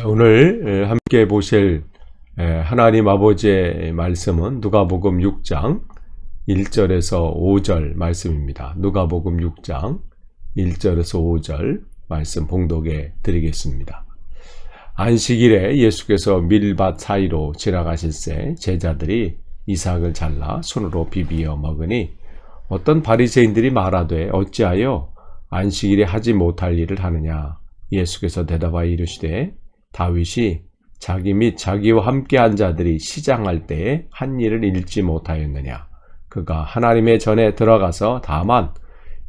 오늘 함께 보실 하나님 아버지의 말씀은 누가복음 6장 1절에서 5절 말씀입니다. 누가복음 6장 1절에서 5절 말씀 봉독해 드리겠습니다. 안식일에 예수께서 밀밭 사이로 지나가실새 제자들이 이삭을 잘라 손으로 비비어 먹으니 어떤 바리새인들이 말하되 어찌하여 안식일에 하지 못할 일을 하느냐. 예수께서 대답하여 이르시되 다윗이 자기 및 자기와 함께한 자들이 시장할 때에 한 일을 잃지 못하였느냐. 그가 하나님의 전에 들어가서 다만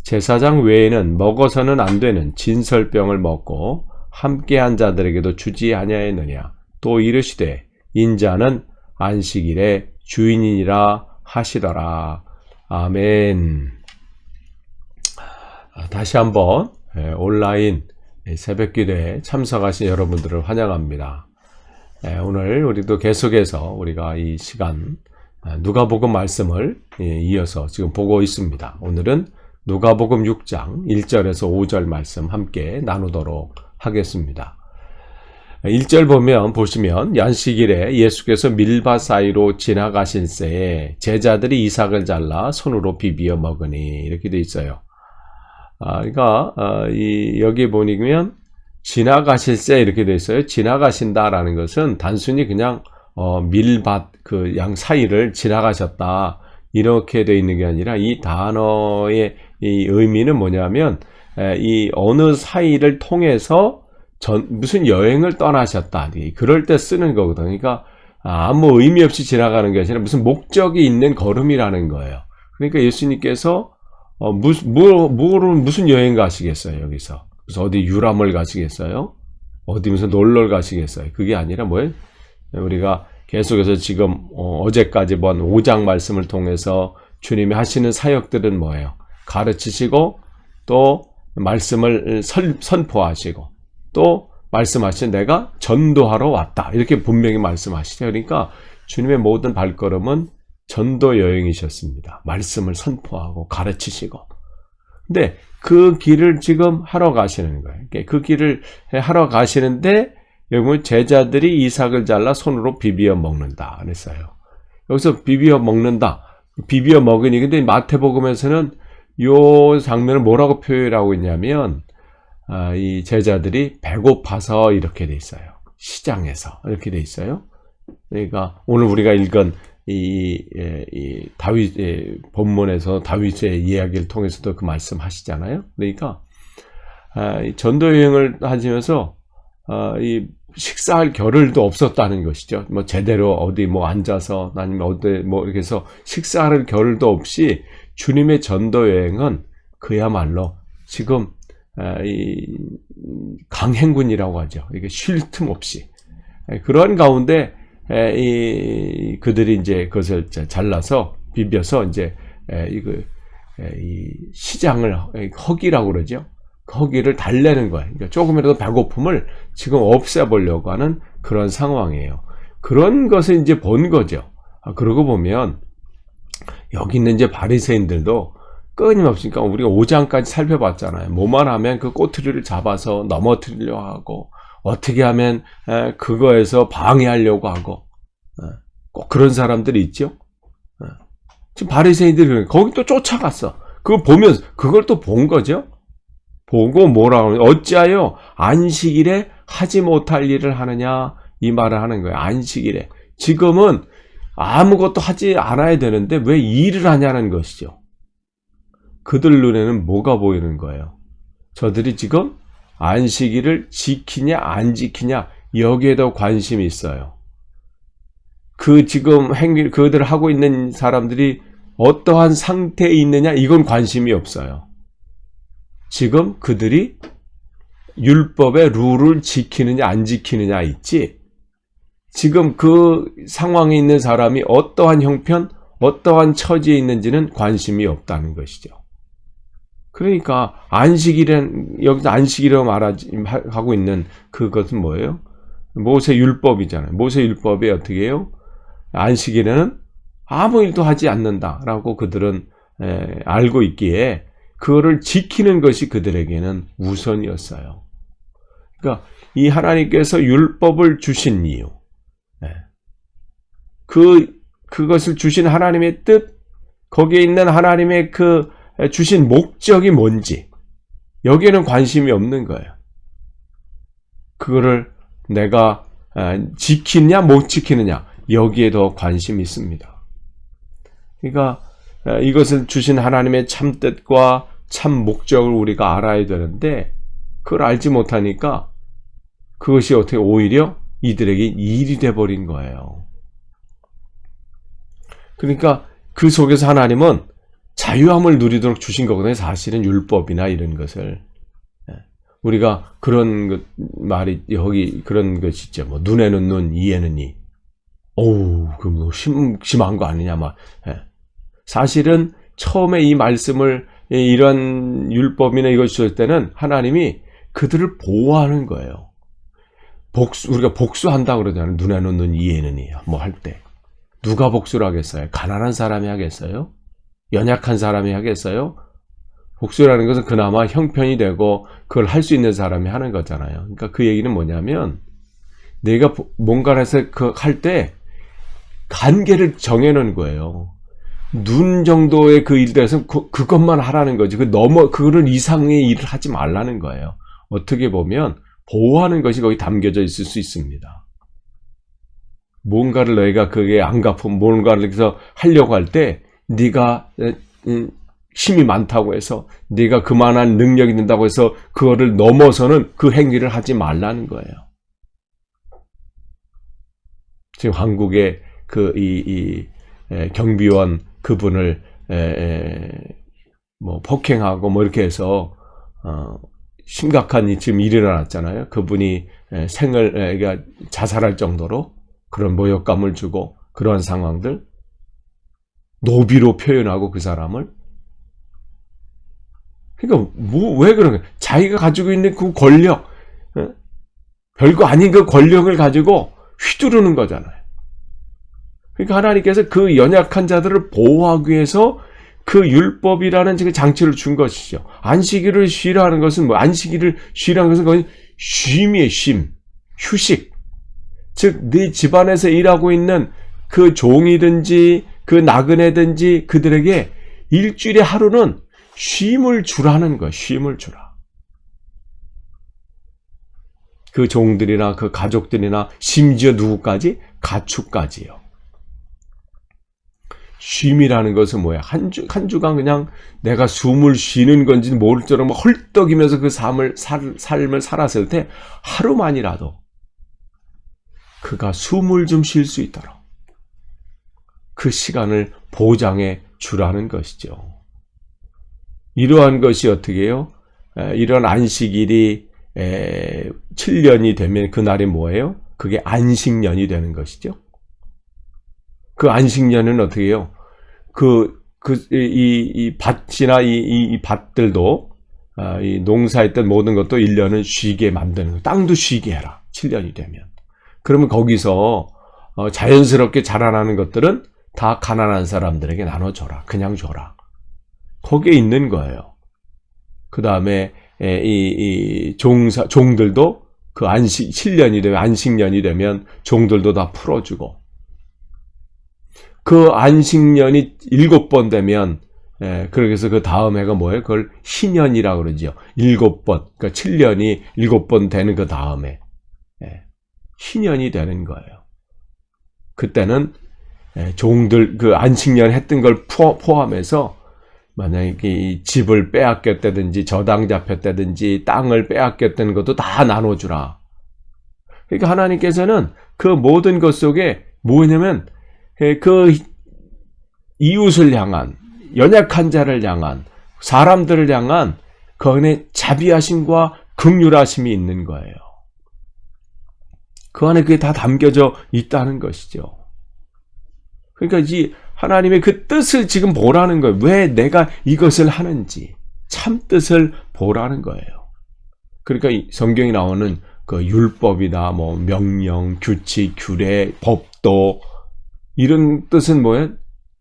제사장 외에는 먹어서는 안 되는 진설병을 먹고 함께한 자들에게도 주지 아니하였느냐. 또 이르시되 인자는 안식일의 주인이니라 하시더라. 아멘. 다시 한번 온라인 새벽기도에 참석하신 여러분들을 환영합니다. 오늘 우리도 계속해서 우리가 이 시간 누가복음 말씀을 이어서 지금 보고 있습니다. 오늘은 누가복음 6장 1절에서 5절 말씀 함께 나누도록 하겠습니다. 1절 보시면 안식일에 예수께서 밀밭 사이로 지나가실새에 제자들이 이삭을 잘라 손으로 비비어 먹으니 이렇게 돼 있어요. 그러니까 여기 보면 지나가실새 이렇게 돼 있어요. 지나가신다라는 것은 단순히 그냥 밀밭 그 양 사이를 지나가셨다 이렇게 돼 있는 게 아니라 이 단어의 이 의미는 뭐냐면 이 어느 사이를 통해서 무슨 여행을 떠나셨다 그럴 때 쓰는 거거든요. 그러니까 아무 의미 없이 지나가는 게 아니라 무슨 목적이 있는 걸음이라는 거예요. 그러니까 예수님께서 무슨 여행 가시겠어요, 여기서? 그래서 어디 유람을 가시겠어요? 어디 무슨 놀러 가시겠어요? 그게 아니라 뭐예요? 우리가 계속해서 지금, 어제까지 본 5장 말씀을 통해서 주님이 하시는 사역들은 뭐예요? 가르치시고, 또 말씀을 선포하시고, 또 말씀하신 내가 전도하러 왔다. 이렇게 분명히 말씀하시죠. 그러니까 주님의 모든 발걸음은 전도 여행이셨습니다. 말씀을 선포하고 가르치시고. 근데 그 길을 지금 하러 가시는 거예요. 그 길을 하러 가시는데 여기 제자들이 이삭을 잘라 손으로 비비어 먹는다 그랬어요. 여기서 비비어 먹는다. 비비어 먹으니 근데 마태복음에서는 이 장면을 뭐라고 표현하고 있냐면 이 제자들이 배고파서 이렇게 돼 있어요. 시장에서 이렇게 돼 있어요. 그러니까 오늘 우리가 읽은 이 다윗의 본문에서 다윗의 이야기를 통해서도 그 말씀하시잖아요. 그러니까 전도 여행을 하시면서 이 식사할 겨를도 없었다는 것이죠. 뭐 제대로 어디 뭐 앉아서 아니면 어디 뭐 이렇게 해서 식사할 겨를도 없이 주님의 전도 여행은 그야말로 지금 이 강행군이라고 하죠. 이게 쉴 틈 없이 그런 가운데 그들이 이제 그것을 잘라서 비벼서 이제 이 시장을 허기라고 그러죠. 허기를 달래는 거예요. 그러니까 조금이라도 배고픔을 지금 없애보려고 하는 그런 상황이에요. 그런 것을 이제 본 거죠. 그러고 보면 여기 있는 이제 바리새인들도 끊임없이 그러니까 우리가 5장까지 살펴봤잖아요. 뭐만 하면 그 꼬투리를 잡아서 넘어뜨리려고 하고 어떻게 하면 그거에서 방해하려고 하고 꼭 그런 사람들이 있죠. 지금 바리새인들이 거기 또 쫓아갔어. 그거 보면서 그걸 또 본 거죠. 보고 뭐라고 하냐. 어찌하여 안식일에 하지 못할 일을 하느냐 이 말을 하는 거예요. 안식일에 지금은 아무것도 하지 않아야 되는데 왜 일을 하냐는 것이죠. 그들 눈에는 뭐가 보이는 거예요? 저들이 지금 안식일을 지키냐 안 지키냐 여기에도 관심이 있어요. 지금 그들 하고 있는 사람들이 어떠한 상태에 있느냐 이건 관심이 없어요. 지금 그들이 율법의 룰을 지키느냐 안 지키느냐 있지. 지금 그 상황에 있는 사람이 어떠한 형편, 어떠한 처지에 있는지는 관심이 없다는 것이죠. 그러니까 여기서 안식이라고 하고 있는 그것은 뭐예요? 모세 율법이잖아요. 모세 율법이 어떻게 해요? 안식일에는 아무 일도 하지 않는다라고 그들은 알고 있기에 그거를 지키는 것이 그들에게는 우선이었어요. 그러니까 이 하나님께서 율법을 주신 이유, 그것을 주신 하나님의 뜻, 거기에 있는 하나님의 그 주신 목적이 뭔지 여기에는 관심이 없는 거예요. 그거를 내가 지키느냐 못 지키느냐 여기에 더 관심이 있습니다. 그러니까 이것을 주신 하나님의 참 뜻과 참 목적을 우리가 알아야 되는데 그걸 알지 못하니까 그것이 어떻게 오히려 이들에게 일이 돼버린 거예요. 그러니까 그 속에서 하나님은 자유함을 누리도록 주신 거거든요. 사실은 율법이나 이런 것을. 우리가 그런 말이 여기 그런 것이 있죠. 뭐 눈에는 눈, 이에는 이. 어우, 그 뭐 심한 거 아니냐 막. 사실은 처음에 이 말씀을 이런 율법이나 이걸 주실 때는 하나님이 그들을 보호하는 거예요. 우리가 복수한다고 그러잖아요. 눈에는 눈, 이에는 이. 뭐 할 때. 누가 복수를 하겠어요? 가난한 사람이 하겠어요? 연약한 사람이 하겠어요? 복수라는 것은 그나마 형편이 되고 그걸 할 수 있는 사람이 하는 거잖아요. 그러니까 그 얘기는 뭐냐면 내가 뭔가를 해서 할 때 관계를 정해놓은 거예요. 눈 정도의 그 일들에서 그것만 하라는 거지. 그거를 이상의 일을 하지 말라는 거예요. 어떻게 보면 보호하는 것이 거기 담겨져 있을 수 있습니다. 뭔가를 너희가 그게 안 갚으면 뭔가를 해서 하려고 할 때 네가 힘이 많다고 해서 네가 그만한 능력이 된다고 해서 그거를 넘어서는 그 행위를 하지 말라는 거예요. 지금 한국의 경비원 그분을 뭐 폭행하고 뭐 이렇게 해서 심각한 지금 일이 일어났잖아요. 그분이 그러니까 자살할 정도로 그런 모욕감을 주고 그러한 상황들 노비로 표현하고 그 사람을 그러니까 왜 그런 거야? 자기가 가지고 있는 그 권력 별거 아닌 그 권력을 가지고 휘두르는 거잖아요. 그러니까 하나님께서 그 연약한 자들을 보호하기 위해서 그 율법이라는 장치를 준 것이죠. 안식일을 쉬라 하는 것은 안식일을 쉬라는 것은 거의 쉼이에요. 쉼, 휴식. 즉 네 집안에서 일하고 있는 그 종이든지 그 나그네든지 그들에게 일주일에 하루는 쉼을 주라는 거예요. 쉼을 주라. 그 종들이나 그 가족들이나 심지어 누구까지? 가축까지요. 쉼이라는 것은 뭐야? 한 주간 그냥 내가 숨을 쉬는 건지 모를 줄 알고 헐떡이면서 그 삶을 살았을 때 하루만이라도 그가 숨을 좀 쉴 수 있도록 그 시간을 보장해 주라는 것이죠. 이러한 것이 어떻게 해요? 이런 안식일이 7년이 되면 그날이 뭐예요? 그게 안식년이 되는 것이죠. 그 안식년은 어떻게 해요? 이 밭이나 이 밭들도 이 농사했던 모든 것도 1년을 쉬게 만드는 거예요. 땅도 쉬게 해라. 7년이 되면. 그러면 거기서 자연스럽게 자라나는 것들은 다 가난한 사람들에게 나눠줘라. 그냥 줘라. 거기에 있는 거예요. 그 다음에 이 종들도 그 7년이 되면 안식년이 되면 종들도 다 풀어주고 그 안식년이 7번 되면 그래서 그 다음 해가 뭐예요? 그걸 희년이라고 그러죠. 7번. 그러니까 7년이 7번 되는 그 다음에 희년이 되는 거예요. 그때는 종들 그 안식년 했던 걸 포함해서 만약에 이 집을 빼앗겼다든지 저당 잡혔다든지 땅을 빼앗겼다는 것도 다 나눠주라. 그러니까 하나님께서는 그 모든 것 속에 뭐냐면 그 이웃을 향한 연약한 자를 향한 사람들을 향한 그 안에 자비하심과 긍휼하심이 있는 거예요. 그 안에 그게 다 담겨져 있다는 것이죠. 그러니까 이 하나님의 그 뜻을 지금 보라는 거예요. 왜 내가 이것을 하는지 참 뜻을 보라는 거예요. 그러니까 이 성경에 나오는 그 율법이나 뭐 명령, 규칙, 규례, 법도 이런 뜻은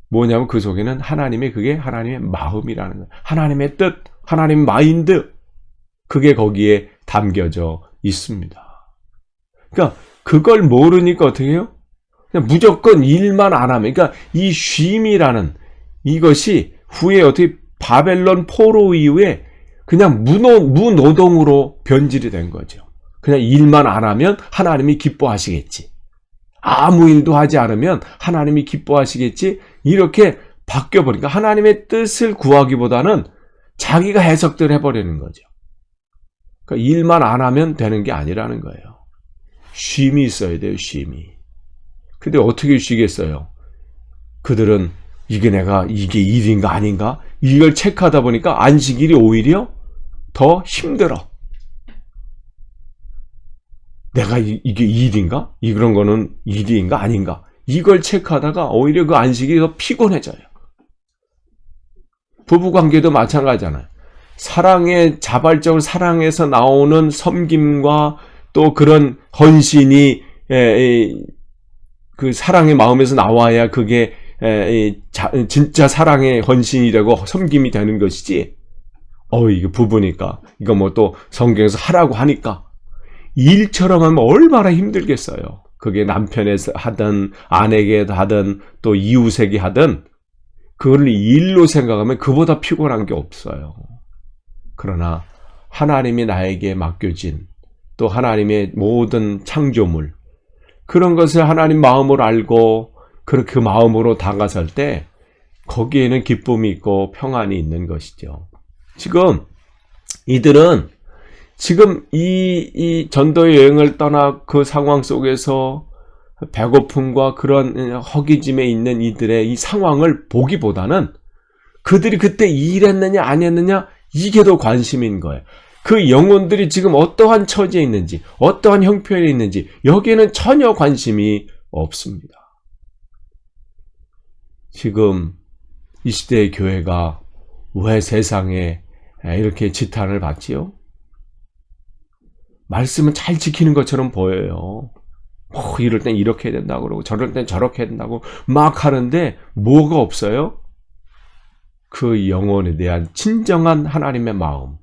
뭐냐면 그 속에는 그게 하나님의 마음이라는 거예요. 하나님의 뜻, 하나님의 마인드 그게 거기에 담겨져 있습니다. 그러니까 그걸 모르니까 어떻게 해요? 그냥 무조건 일만 안 하면, 그러니까 이 쉼이라는 이것이 후에 어떻게 바벨론 포로 이후에 그냥 무노동으로 변질이 된 거죠. 그냥 일만 안 하면 하나님이 기뻐하시겠지. 아무 일도 하지 않으면 하나님이 기뻐하시겠지. 이렇게 바뀌어버리니까 하나님의 뜻을 구하기보다는 자기가 해석들 해버리는 거죠. 그러니까 일만 안 하면 되는 게 아니라는 거예요. 쉼이 있어야 돼요, 쉼이. 근데 어떻게 쉬겠어요? 그들은 이게 일인가 아닌가? 이걸 체크하다 보니까 안식일이 오히려 더 힘들어. 내가 이게 일인가? 그런 거는 일인가 아닌가? 이걸 체크하다가 오히려 그 안식일이 더 피곤해져요. 부부관계도 마찬가지잖아요. 자발적으로 사랑에서 나오는 섬김과 또 그런 헌신이 그 사랑의 마음에서 나와야 그게 진짜 사랑의 헌신이 되고 섬김이 되는 것이지. 이게 부부니까 이거 뭐 또 성경에서 하라고 하니까 일처럼 하면 얼마나 힘들겠어요. 그게 남편에서 하든 아내에게 하든 또 이웃에게 하든 그걸 일로 생각하면 그보다 피곤한 게 없어요. 그러나 하나님이 나에게 맡겨진 또 하나님의 모든 창조물, 그런 것을 하나님 마음으로 알고 그 마음으로 다가설 때 거기에는 기쁨이 있고 평안이 있는 것이죠. 지금 이들은 지금 이 전도 여행을 떠나 그 상황 속에서 배고픔과 그런 허기짐에 있는 이들의 이 상황을 보기보다는 그들이 그때 일했느냐 안 했느냐 이게 더 관심인 거예요. 그 영혼들이 지금 어떠한 처지에 있는지, 어떠한 형편에 있는지 여기에는 전혀 관심이 없습니다. 지금 이 시대의 교회가 왜 세상에 이렇게 지탄을 받지요? 말씀은 잘 지키는 것처럼 보여요. 이럴 땐 이렇게 해야 된다고 그러고 저럴 땐 저렇게 해야 된다고 막 하는데 뭐가 없어요? 그 영혼에 대한 진정한 하나님의 마음,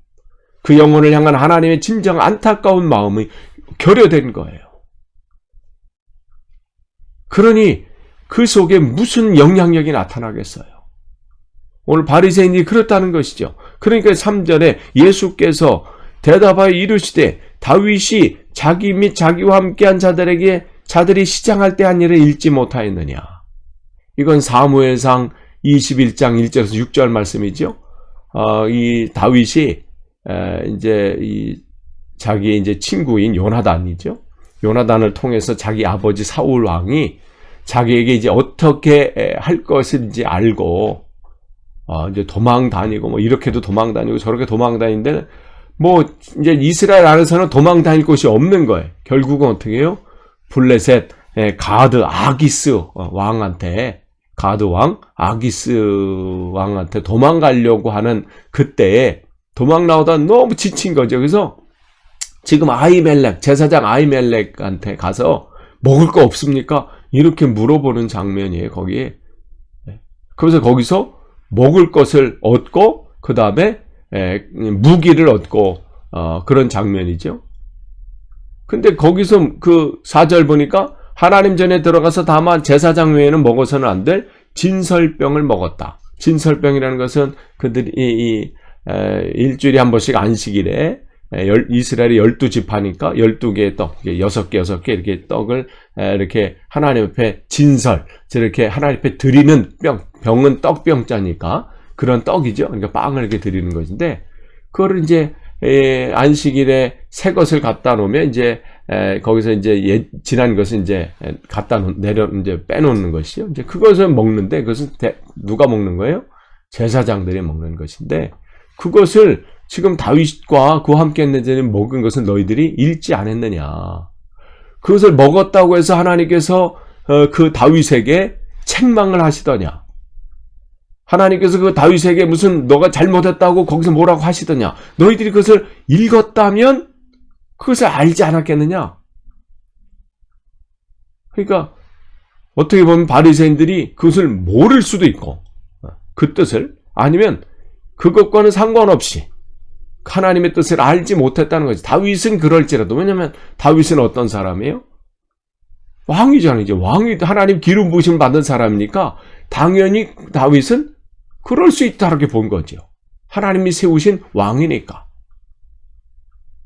그 영혼을 향한 하나님의 진정 안타까운 마음이 결여된 거예요. 그러니 그 속에 무슨 영향력이 나타나겠어요? 오늘 바리새인이 그렇다는 것이죠. 그러니까 3절에 예수께서 대답하여 이르시되 다윗이 자기 및 자기와 함께한 자들이 시장할 때 한 일을 읽지 못하였느냐. 이건 사무엘상 21장 1절에서 6절 말씀이죠. 이 다윗이 자기의 이제 친구인 요나단이죠. 요나단을 통해서 자기 아버지 사울 왕이 자기에게 이제 어떻게 할 것인지 알고 이제 도망 다니고 뭐 이렇게도 도망 다니고 저렇게 도망 다니는데 뭐 이제 이스라엘 안에서는 도망 다닐 곳이 없는 거예요. 결국은 어떻게 해요? 블레셋 가드 아기스 왕한테 가드 왕 아기스 왕한테 도망가려고 하는 그때에 도망 나오다 너무 지친 거죠. 그래서 지금 제사장 아히멜렉한테 가서 먹을 거 없습니까? 이렇게 물어보는 장면이에요. 거기에. 그래서 거기서 먹을 것을 얻고 그 다음에 무기를 얻고 그런 장면이죠. 근데 거기서 그 4절 보니까 하나님 전에 들어가서 다만 제사장 외에는 먹어서는 안 될 진설병을 먹었다. 진설병이라는 것은 그들이 일주일에 한 번씩 안식일에 이스라엘이 12지파니까 12개의 떡, 6개 이렇게 떡을 이렇게 하나님 앞에 저렇게 하나님 앞에 드리는 병은 떡병자니까 그런 떡이죠. 그러니까 빵을 이렇게 드리는 것인데 그거를 이제 안식일에 새 것을 갖다 놓으면 이제 거기서 이제 지난 것을 이제 이제 빼놓는 것이요. 이제 그것을 먹는데 그것은 누가 먹는 거예요? 제사장들이 먹는 것인데 그것을 지금 다윗과 그와 함께 했는 자는 먹은 것은 너희들이 읽지 않았느냐. 그것을 먹었다고 해서 하나님께서 그 다윗에게 책망을 하시더냐. 하나님께서 그 다윗에게 무슨 너가 잘못했다고 거기서 뭐라고 하시더냐. 너희들이 그것을 읽었다면 그것을 알지 않았겠느냐. 그러니까 어떻게 보면 바리새인들이 그것을 모를 수도 있고 그 뜻을 아니면 그것과는 상관없이 하나님의 뜻을 알지 못했다는 거지. 다윗은 그럴지라도. 왜냐하면 다윗은 어떤 사람이에요? 왕이잖아요. 이제 왕이 하나님 기름 부으심 받은 사람이니까 당연히 다윗은 그럴 수 있다고 본 거죠. 하나님이 세우신 왕이니까.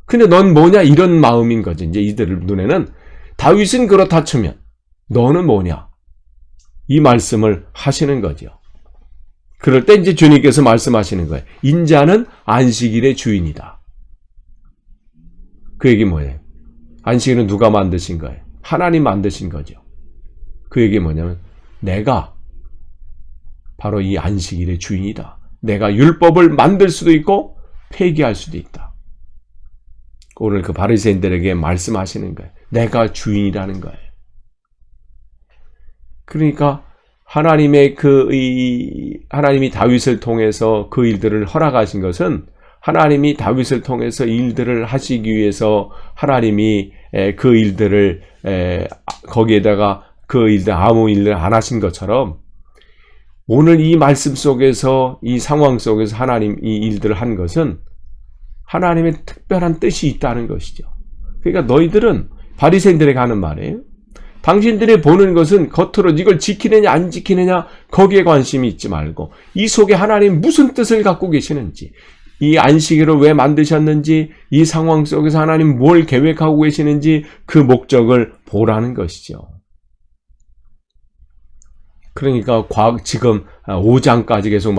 근데 넌 뭐냐? 이런 마음인 거지. 이제 이들 눈에는 다윗은 그렇다 치면 너는 뭐냐? 이 말씀을 하시는 거죠. 그럴 때 이제 주님께서 말씀하시는 거예요. 인자는 안식일의 주인이다. 그 얘기 뭐예요? 안식일은 누가 만드신 거예요? 하나님 만드신 거죠. 그 얘기 뭐냐면 내가 바로 이 안식일의 주인이다. 내가 율법을 만들 수도 있고 폐기할 수도 있다. 오늘 그 바리새인들에게 말씀하시는 거예요. 내가 주인이라는 거예요. 그러니까 하나님이 다윗을 통해서 그 일들을 허락하신 것은 하나님이 다윗을 통해서 일들을 하시기 위해서 하나님이 그 일들을 거기에다가 그 일들 아무 일을 안 하신 것처럼 오늘 이 말씀 속에서 이 상황 속에서 하나님 이 일들을 한 것은 하나님의 특별한 뜻이 있다는 것이죠. 그러니까 너희들은 바리새인들에게 하는 말이에요. 당신들이 보는 것은 겉으로 이걸 지키느냐 안 지키느냐 거기에 관심이 있지 말고 이 속에 하나님 무슨 뜻을 갖고 계시는지 이 안식일을 왜 만드셨는지 이 상황 속에서 하나님 뭘 계획하고 계시는지 그 목적을 보라는 것이죠. 그러니까 지금 5장까지 계속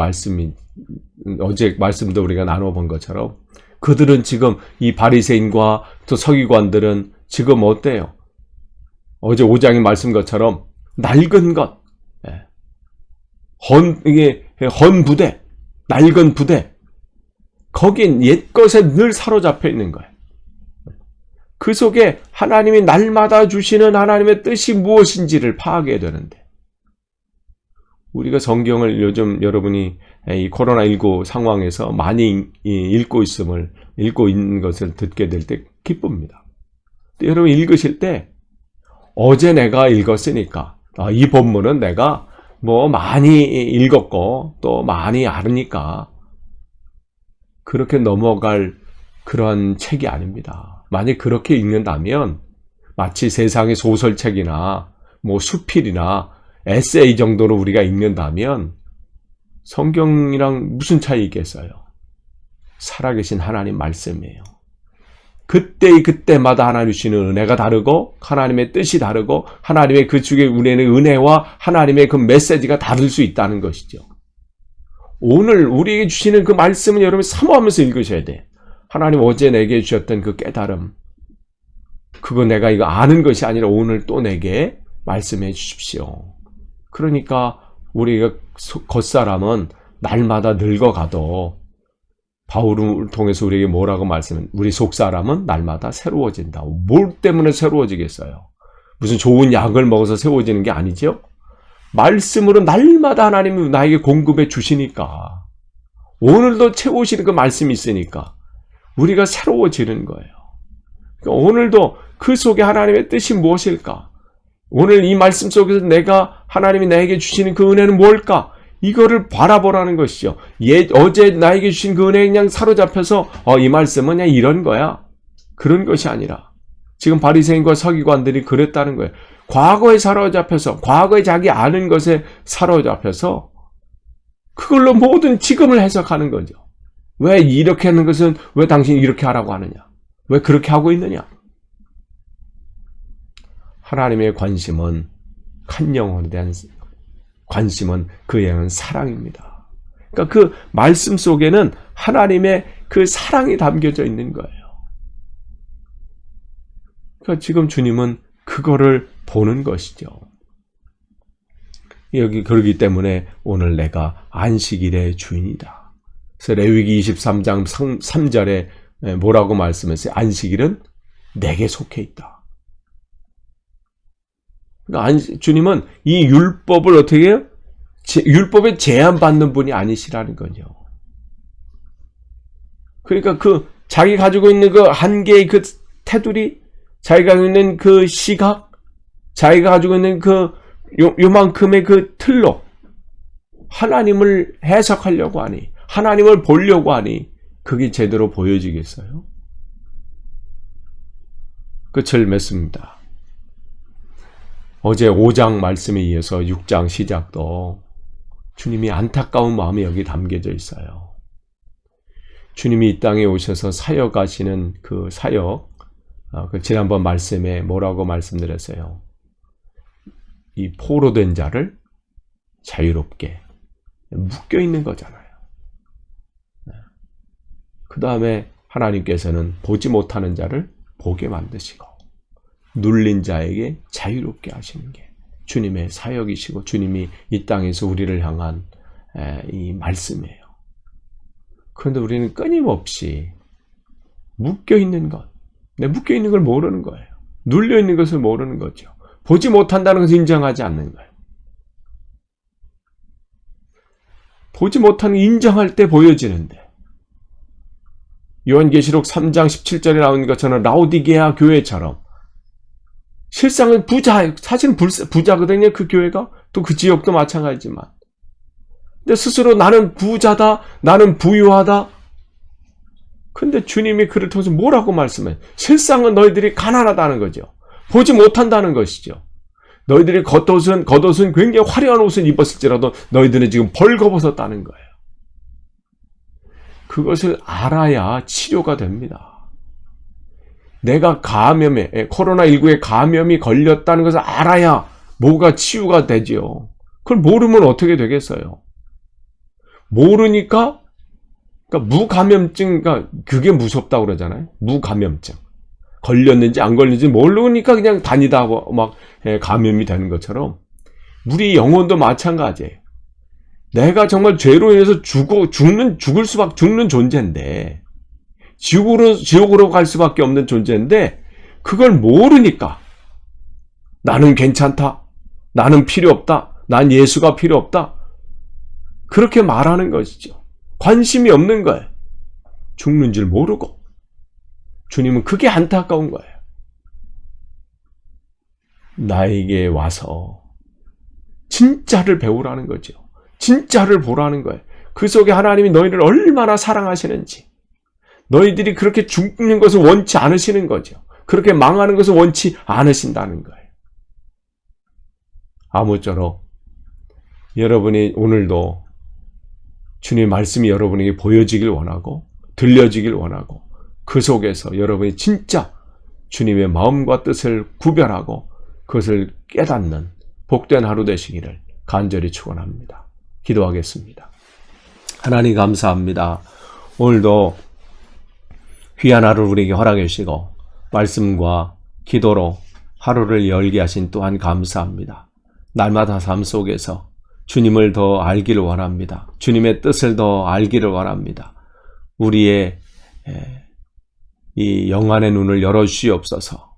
어제 말씀도 우리가 나눠본 것처럼 그들은 지금 이 바리새인과 또 서기관들은 지금 어때요? 어제 5장의 말씀 것처럼 낡은 것, 헌 부대, 낡은 부대, 거긴 옛것에 늘 사로잡혀 있는 거예요. 그 속에 하나님이 날마다 주시는 하나님의 뜻이 무엇인지를 파악해야 되는데 우리가 성경을 요즘 여러분이 이 코로나19 상황에서 많이 읽고 있는 것을 듣게 될 때 기쁩니다. 여러분 읽으실 때 어제 내가 읽었으니까 이 본문은 내가 뭐 많이 읽었고 또 많이 알으니까 그렇게 넘어갈 그런 책이 아닙니다. 만약 그렇게 읽는다면 마치 세상의 소설책이나 뭐 수필이나 에세이 정도로 우리가 읽는다면 성경이랑 무슨 차이 있겠어요? 살아계신 하나님 말씀이에요. 그때마다 하나님 주시는 은혜가 다르고 하나님의 뜻이 다르고 하나님의 그 주에 우리는 은혜와 하나님의 그 메시지가 다를 수 있다는 것이죠. 오늘 우리에게 주시는 그 말씀은 여러분 사모하면서 읽으셔야 돼. 하나님 어제 내게 주셨던 그 깨달음 그거 내가 이거 아는 것이 아니라 오늘 또 내게 말씀해 주십시오. 그러니까 우리가 겉사람은 날마다 늙어가도 바울을 통해서 우리에게 뭐라고 말씀은 우리 속사람은 날마다 새로워진다. 뭘 때문에 새로워지겠어요? 무슨 좋은 약을 먹어서 새로워지는 게 아니죠? 말씀으로 날마다 하나님이 나에게 공급해 주시니까 오늘도 채우시는 그 말씀이 있으니까 우리가 새로워지는 거예요. 그러니까 오늘도 그 속에 하나님의 뜻이 무엇일까? 오늘 이 말씀 속에서 하나님이 나에게 주시는 그 은혜는 뭘까? 이거를 바라보라는 것이죠. 어제 나에게 주신 그 은혜에 그냥 사로잡혀서 이 말씀은 그냥 이런 거야. 그런 것이 아니라 지금 바리새인과 서기관들이 그랬다는 거예요. 과거에 사로잡혀서 과거에 자기 아는 것에 사로잡혀서 그걸로 모든 지금을 해석하는 거죠. 왜 이렇게 하는 것은 왜 당신이 이렇게 하라고 하느냐? 왜 그렇게 하고 있느냐? 하나님의 관심은 한 영혼에 대한 관심은 그에 대한 사랑입니다. 그러니까 그 말씀 속에는 하나님의 그 사랑이 담겨져 있는 거예요. 그러니까 지금 주님은 그거를 보는 것이죠. 그러기 때문에 오늘 내가 안식일의 주인이다. 그래서 레위기 23장 3절에 뭐라고 말씀했어요? 안식일은 내게 속해 있다. 그러니까 주님은 이 율법을 어떻게 해요? 율법에 제한받는 분이 아니시라는 거죠. 그러니까 자기 가지고 있는 그 한계의 그 테두리, 자기가 가지고 있는 그 시각, 자기가 가지고 있는 그 요만큼의 그 틀로 하나님을 해석하려고 하니, 하나님을 보려고 하니, 그게 제대로 보여지겠어요? 끝을 맺습니다. 어제 5장 말씀에 이어서 6장 시작도 주님이 안타까운 마음이 여기 담겨져 있어요. 주님이 이 땅에 오셔서 사역하시는 그 사역, 그 지난번 말씀에 뭐라고 말씀드렸어요? 이 포로된 자를 자유롭게 묶여 있는 거잖아요. 그 다음에 하나님께서는 보지 못하는 자를 보게 만드시고 눌린 자에게 자유롭게 하시는 게 주님의 사역이시고 주님이 이 땅에서 우리를 향한 이 말씀이에요. 그런데 우리는 끊임없이 묶여있는 것, 묶여있는 걸 모르는 거예요. 눌려있는 것을 모르는 거죠. 보지 못한다는 것을 인정하지 않는 거예요. 보지 못하는 걸 인정할 때 보여지는데 요한계시록 3장 17절에 나온 것처럼 라오디게아 교회처럼 실상은 사실은 부자거든요. 그 교회가 또 그 지역도 마찬가지지만 근데 스스로 나는 부자다, 나는 부유하다. 근데 주님이 그를 통해서 뭐라고 말씀해요? 실상은 너희들이 가난하다는 거죠. 보지 못한다는 것이죠. 너희들이 겉옷은 굉장히 화려한 옷을 입었을지라도 너희들은 지금 벌거벗었다는 거예요. 그것을 알아야 치료가 됩니다. 내가 코로나19에 감염이 걸렸다는 것을 알아야 뭐가 치유가 되지요. 그걸 모르면 어떻게 되겠어요? 모르니까, 그러니까 무감염증, 그러니까 그게 무섭다고 그러잖아요. 무감염증. 걸렸는지 안 걸렸는지 모르니까 그냥 다니다 막 감염이 되는 것처럼 우리 영혼도 마찬가지예요. 내가 정말 죄로 인해서 죽는 존재인데, 지옥으로 갈 수밖에 없는 존재인데, 그걸 모르니까, 나는 괜찮다, 나는 필요 없다, 난 예수가 필요 없다, 그렇게 말하는 것이죠. 관심이 없는 거예요. 죽는 줄 모르고. 주님은 그게 안타까운 거예요. 나에게 와서 진짜를 배우라는 거죠. 진짜를 보라는 거예요. 그 속에 하나님이 너희를 얼마나 사랑하시는지, 너희들이 그렇게 죽는 것을 원치 않으시는 거죠. 그렇게 망하는 것을 원치 않으신다는 거예요. 아무쪼록 여러분이 오늘도 주님의 말씀이 여러분에게 보여지길 원하고 들려지길 원하고 그 속에서 여러분이 진짜 주님의 마음과 뜻을 구별하고 그것을 깨닫는 복된 하루 되시기를 간절히 축원합니다. 기도하겠습니다. 하나님 감사합니다. 오늘도 귀한 하루를 우리에게 허락해 주시고 말씀과 기도로 하루를 열게 하신 또한 감사합니다. 날마다 삶 속에서 주님을 더 알기를 원합니다. 주님의 뜻을 더 알기를 원합니다. 우리의 이 영안의 눈을 열어주시옵소서.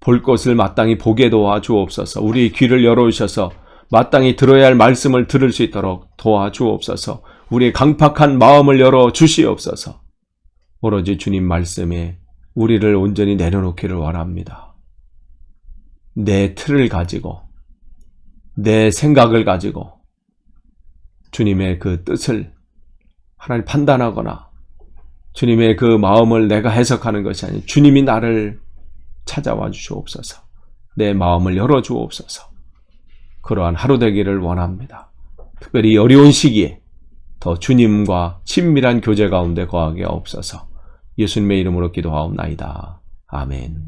볼 것을 마땅히 보게 도와주옵소서. 우리의 귀를 열어주셔서 마땅히 들어야 할 말씀을 들을 수 있도록 도와주옵소서. 우리의 강팍한 마음을 열어주시옵소서. 오로지 주님 말씀에 우리를 온전히 내려놓기를 원합니다. 내 틀을 가지고 내 생각을 가지고 주님의 그 뜻을 하나님 판단하거나 주님의 그 마음을 내가 해석하는 것이 아니라 주님이 나를 찾아와 주시옵소서. 내 마음을 열어주옵소서. 그러한 하루 되기를 원합니다. 특별히 어려운 시기에 더 주님과 친밀한 교제 가운데 거하게 하옵소서. 예수님의 이름으로 기도하옵나이다. 아멘.